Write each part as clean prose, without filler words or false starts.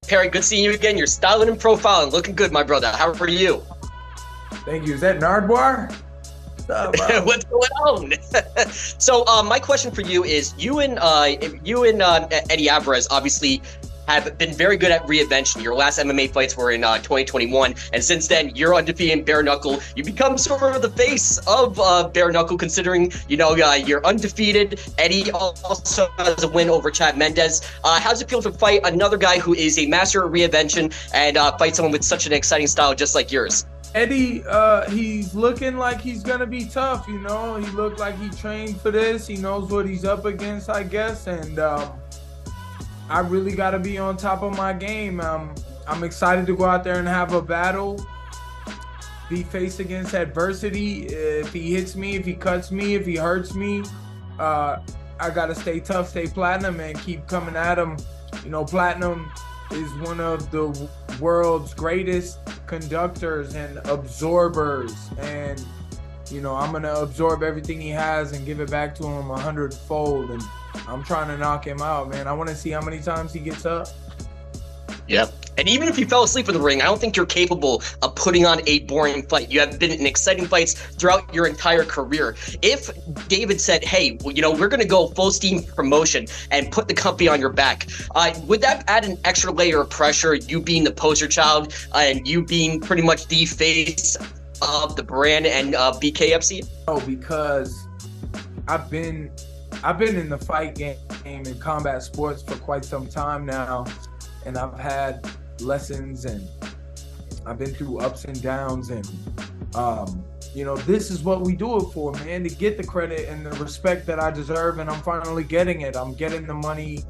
Perry, good seeing you again. You're styling and profiling, looking good, my brother. How are you? Thank you. Is that Nardwar? What's going on? So, my question for you is: you and Eddie Alvarez obviously have been very good at reinvention. Your last MMA fights were in 2021, and since then you're undefeated in bare knuckle. You become sort of the face of bare knuckle, considering you're undefeated. Eddie also has a win over Chad Mendes. How's it feel to fight another guy who is a master of reinvention and fight someone with such an exciting style just like yours? Eddie, he's looking like he's gonna be tough. He looked like he trained for this. He knows what he's up against, I guess, and I really got to be on top of my game. I'm excited to go out there and have a battle, be faced against adversity. If he hits me, if he cuts me, if he hurts me, I got to stay tough, stay platinum, and keep coming at him. Platinum is one of the world's greatest conductors and absorbers. And, I'm going to absorb everything he has and give it back to him 100-fold. And I'm trying to knock him out, man. I want to see how many times he gets up. Yep. And even if you fell asleep in the ring, I don't think you're capable of putting on a boring fight. You have been in exciting fights throughout your entire career. If David said, hey, we're going to go full steam promotion and put the company on your back, would that add an extra layer of pressure, you being the poster child and you being pretty much the face of the brand and BKFC? Oh, because I've been in the fight game in combat sports for quite some time now, and I've had lessons and I've been through ups and downs, and this is what we do it for, man, to get the credit and the respect that I deserve, and I'm finally getting it. I'm getting the money,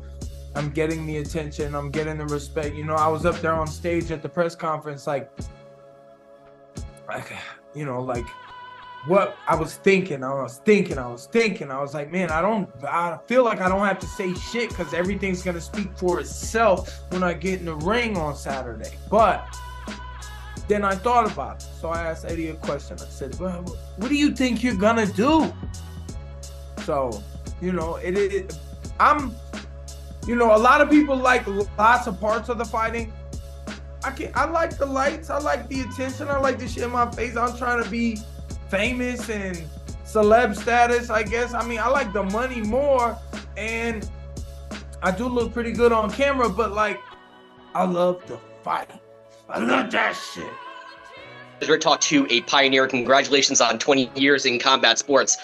I'm getting the attention, I'm getting the respect. I was up there on stage at the press conference like what I was thinking. I was like, man, I feel like I don't have to say shit because everything's going to speak for itself when I get in the ring on Saturday. But then I thought about it. So I asked Eddie a question. I said, well, what do you think you're going to do? So, a lot of people like lots of parts of the fighting. I like the lights. I like the attention. I like the shit in my face. I'm trying to be famous and celeb status, I guess. I like the money more, and I do look pretty good on camera, but I love the fight. I love that shit. We're going to talk to a pioneer. Congratulations on 20 years in combat sports.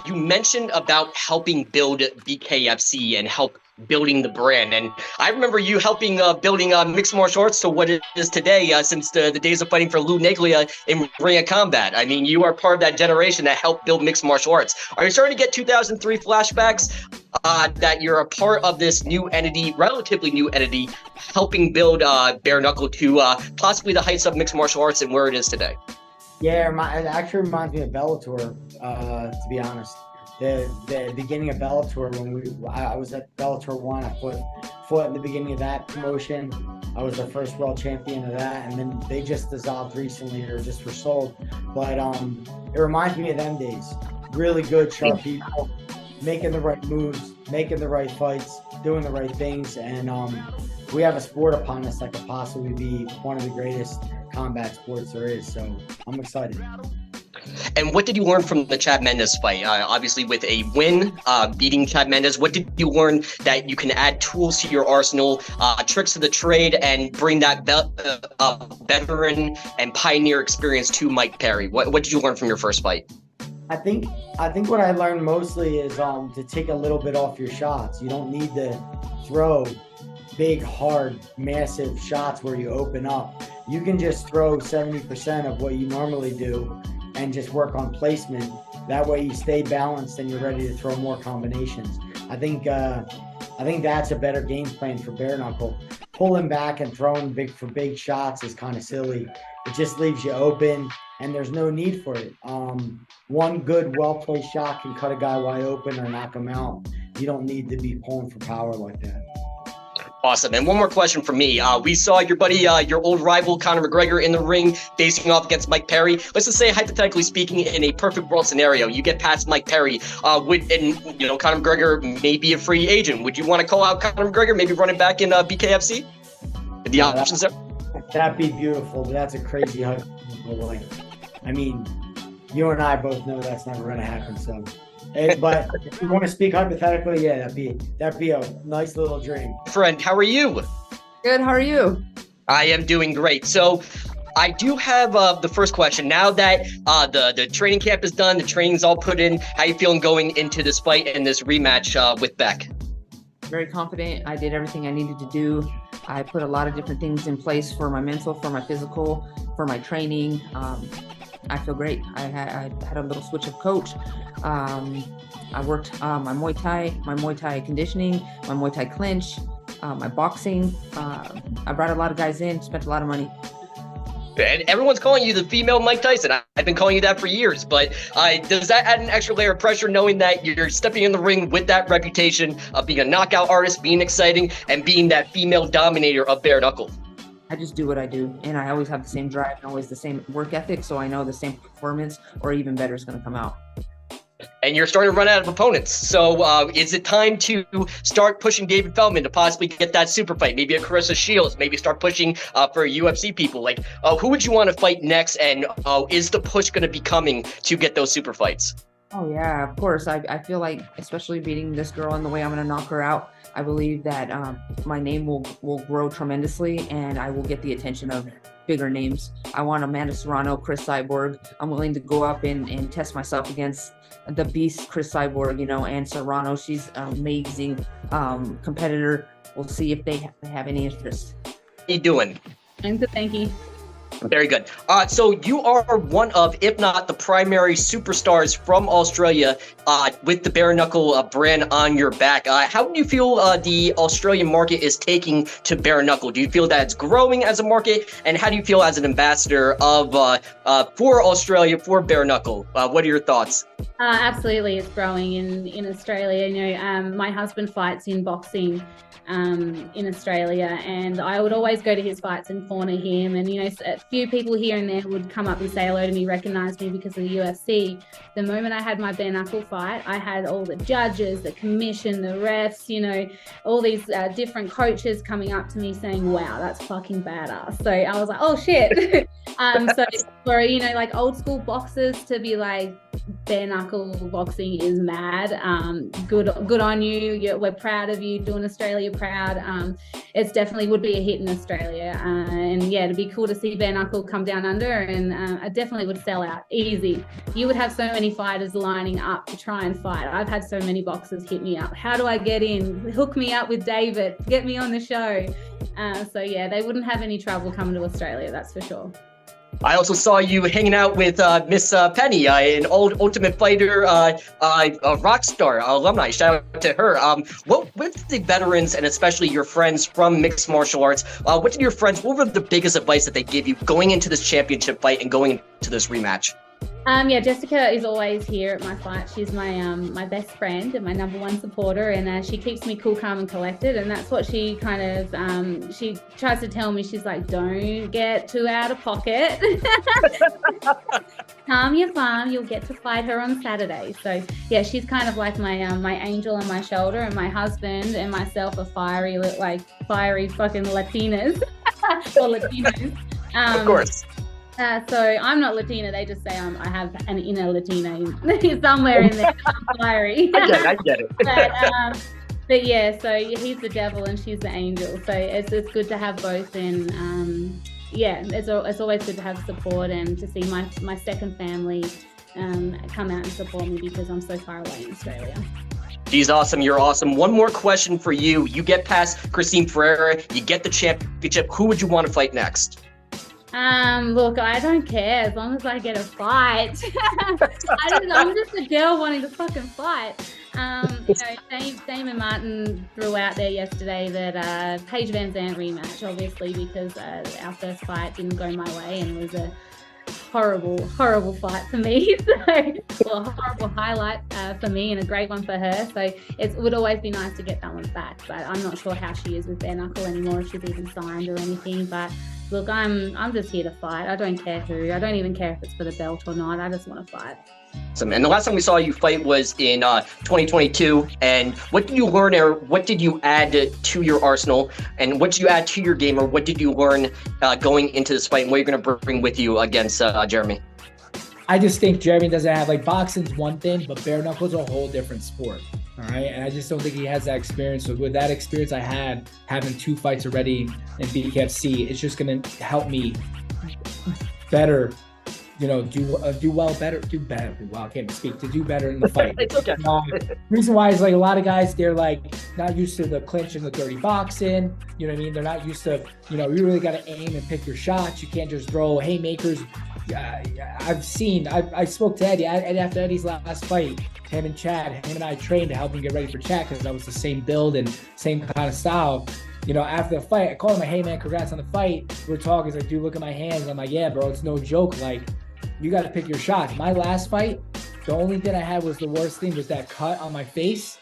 You mentioned about helping build BKFC and help building the brand, and I remember you helping building mixed martial arts to what it is today, since the days of fighting for Lou Neglia in Ring of Combat. I mean, you are part of that generation that helped build mixed martial arts. Are you starting to get 2003 flashbacks that you're a part of this new entity, relatively new entity, helping build bare knuckle to possibly the heights of mixed martial arts and where it is today? Yeah, it actually reminds me of Bellator, to be honest. The beginning of Bellator, when I was at Bellator 1, I fought in the beginning of that promotion. I was the first world champion of that, and then they just dissolved recently or just were sold. But it reminds me of them days. Really good, sharp people, making the right moves, making the right fights, doing the right things, and we have a sport upon us that could possibly be one of the greatest combat sports there is. So I'm excited. And what did you learn from the Chad Mendes fight? Obviously, with a win, beating Chad Mendes, what did you learn that you can add tools to your arsenal, tricks of the trade, and bring that veteran and pioneer experience to Mike Perry? What did you learn from your first fight? I think what I learned mostly is to take a little bit off your shots. You don't need to throw big, hard, massive shots where you open up. You can just throw 70% of what you normally do and just work on placement. That way you stay balanced and you're ready to throw more combinations. I think that's a better game plan for bare knuckle. Pulling back and throwing big shots is kind of silly. It just leaves you open and there's no need for it. One good, well-placed shot can cut a guy wide open or knock him out. You don't need to be pulling for power like that. Awesome. And one more question from me. We saw your buddy, your old rival, Conor McGregor, in the ring facing off against Mike Perry. Let's just say, hypothetically speaking, in a perfect world scenario, you get past Mike Perry, Conor McGregor may be a free agent. Would you want to call out Conor McGregor, maybe run it back in BKFC? The options there? That'd be beautiful, but that's a crazy hug. Like, I mean, you and I both know that's never going to happen. So, but if you want to speak hypothetically, yeah, that'd be a nice little dream. Friend, how are you? Good. How are you? I am doing great. So I do have the first question. Now that the training camp is done, the training's all put in, how you feeling going into this fight and this rematch with Beck? Very confident. I did everything I needed to do. I put a lot of different things in place for my mental, for my physical, for my training. I feel great. I had a little switch of coach. I worked my Muay Thai conditioning, my Muay Thai clinch, my boxing. I brought a lot of guys in, spent a lot of money. And everyone's calling you the female Mike Tyson. I've been calling you that for years, but does that add an extra layer of pressure knowing that you're stepping in the ring with that reputation of being a knockout artist, being exciting, and being that female dominator of bare knuckle? I just do what I do, and I always have the same drive and always the same work ethic, so I know the same performance or even better is going to come out. And you're starting to run out of opponents. So is it time to start pushing David Feldman to possibly get that super fight? Maybe a Carissa Shields, maybe start pushing for UFC people. Like, who would you want to fight next? And is the push going to be coming to get those super fights? Oh, yeah, of course. I feel like, especially beating this girl and the way I'm going to knock her out, I believe that my name will grow tremendously and I will get the attention of bigger names. I want Amanda Serrano, Chris Cyborg. I'm willing to go up and test myself against the beast, Chris Cyborg, and Serrano. She's an amazing competitor. We'll see if they have any interest. How you doing? I'm good, thank you. Very good. So you are one of, if not the primary superstars from Australia with the bare knuckle brand on your back. How do you feel the Australian market is taking to bare knuckle? Do you feel that it's growing as a market? And how do you feel as an ambassador of for Australia, for bare knuckle? What are your thoughts? Absolutely, it's growing in Australia. My husband fights in boxing in Australia, and I would always go to his fights and corner him. And a few people here and there would come up and say hello to me, recognize me because of the UFC. The moment I had my bare knuckle fight, I had all the judges, the commission, the refs, all these different coaches coming up to me saying, "Wow, that's fucking badass." So I was like, "Oh shit!" So for like old school boxers to be like, bare knuckle boxing is mad. Good on you. We're proud of you, doing Australia proud. It's definitely would be a hit in Australia. And yeah, it'd be cool to see bare knuckle come down under, and I definitely would sell out easy. You would have so many fighters lining up to try and fight. I've had so many boxers hit me up. How do I get in? Hook me up with David. Get me on the show. So yeah, they wouldn't have any trouble coming to Australia, that's for sure. I also saw you hanging out with Miss Penny, an old Ultimate Fighter rock star alumni. Shout out to her. What with the veterans and especially your friends from mixed martial arts, what were the biggest advice that they give you going into this championship fight and going into this rematch? Yeah, Jessica is always here at my fight. She's my best friend and my number one supporter, and she keeps me cool, calm, and collected. And that's what she kind of she tries to tell me. She's like, "Don't get too out of pocket. Calm your farm. You'll get to fight her on Saturday." So yeah, she's kind of like my angel on my shoulder, and my husband and myself are fiery fucking Latinas or Latinos. Of course. So I'm not Latina. They just say I have an inner Latina somewhere in there. I'm fiery. I get it. But yeah, so he's the devil and she's the angel. So it's good to have both. And yeah, it's always good to have support and to see my second family come out and support me because I'm so far away in Australia. She's awesome. You're awesome. One more question for you. You get past Christine Ferea. You get the championship. Who would you want to fight next? Look, I don't care as long as I get a fight. I'm just a girl wanting to fucking fight. Damon Martin threw out there yesterday that Paige Van Zandt rematch, obviously, because our first fight didn't go my way and it was a horrible fight for me. A horrible highlight for me and a great one for her. So it would always be nice to get that one back, but I'm not sure how she is with bare knuckle anymore, if she's even signed or anything. But look, I'm just here to fight. I don't care who. I don't even care if it's for the belt or not. I just want to fight. And the last time we saw you fight was in 2022. And what did you learn, or what did you add to your arsenal? And what did you add to your game, or what did you learn going into this fight? And what are you going to bring with you against Jeremy? I just think Jeremy doesn't have, like, boxing's one thing, but bare knuckles are a whole different sport. All right. And I just don't think he has that experience. So with that experience I had, having 2 fights already in BKFC, it's just going to help me better, do well, I can't even speak, to do better in the fight. It's okay. Reason why is, like, a lot of guys, they're, like, not used to the clinch and the dirty boxing. You know what I mean? They're not used to, you really got to aim and pick your shots. You can't just throw haymakers. I spoke to Eddie after Eddie's last fight. Him and I trained to help him get ready for Chad, because that was the same build and same kind of style. After the fight, I called him, hey man, congrats on the fight. We're talking, he's like, dude, look at my hands. I'm like, yeah, bro, it's no joke. Like, you got to pick your shots. My last fight, the only thing I had was the worst thing was that cut on my face.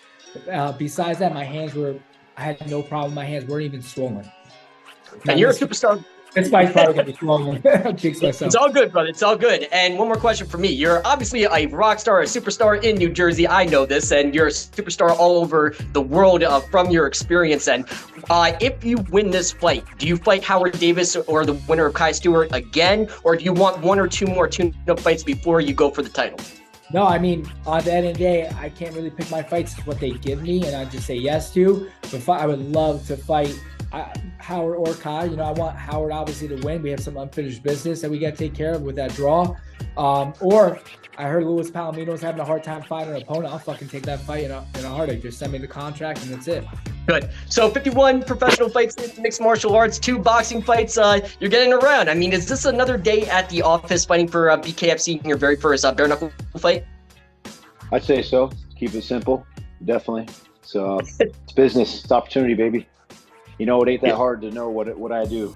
Besides that, I had no problem. My hands weren't even swollen. And you're a superstar. This fight's probably going to be swollen. Jinx myself. It's all good, brother. It's all good. And one more question for me. You're obviously a rock star, a superstar in New Jersey. I know this. And you're a superstar all over the world from your experience. And if you win this fight, do you fight Howard Davis or the winner of Kai Stewart again? Or do you want 1 or 2 more tune-up fights before you go for the title? No, I mean, at the end of the day, I can't really pick my fights. It's what they give me, and I just say yes to. But I would love to fight Howard or Kai. I want Howard obviously to win. We have some unfinished business that we got to take care of with that draw. Or I heard Luis Palomino's having a hard time finding an opponent. I'll fucking take that fight in a heartache. Just send me the contract and that's it. Good. So 51 professional fights in mixed martial arts, 2 boxing fights. You're getting around. I mean, is this another day at the office fighting for BKFC in your very first bare knuckle fight? I'd say so. Keep it simple. Definitely. So it's business. It's opportunity, baby. It ain't that hard to know what I do.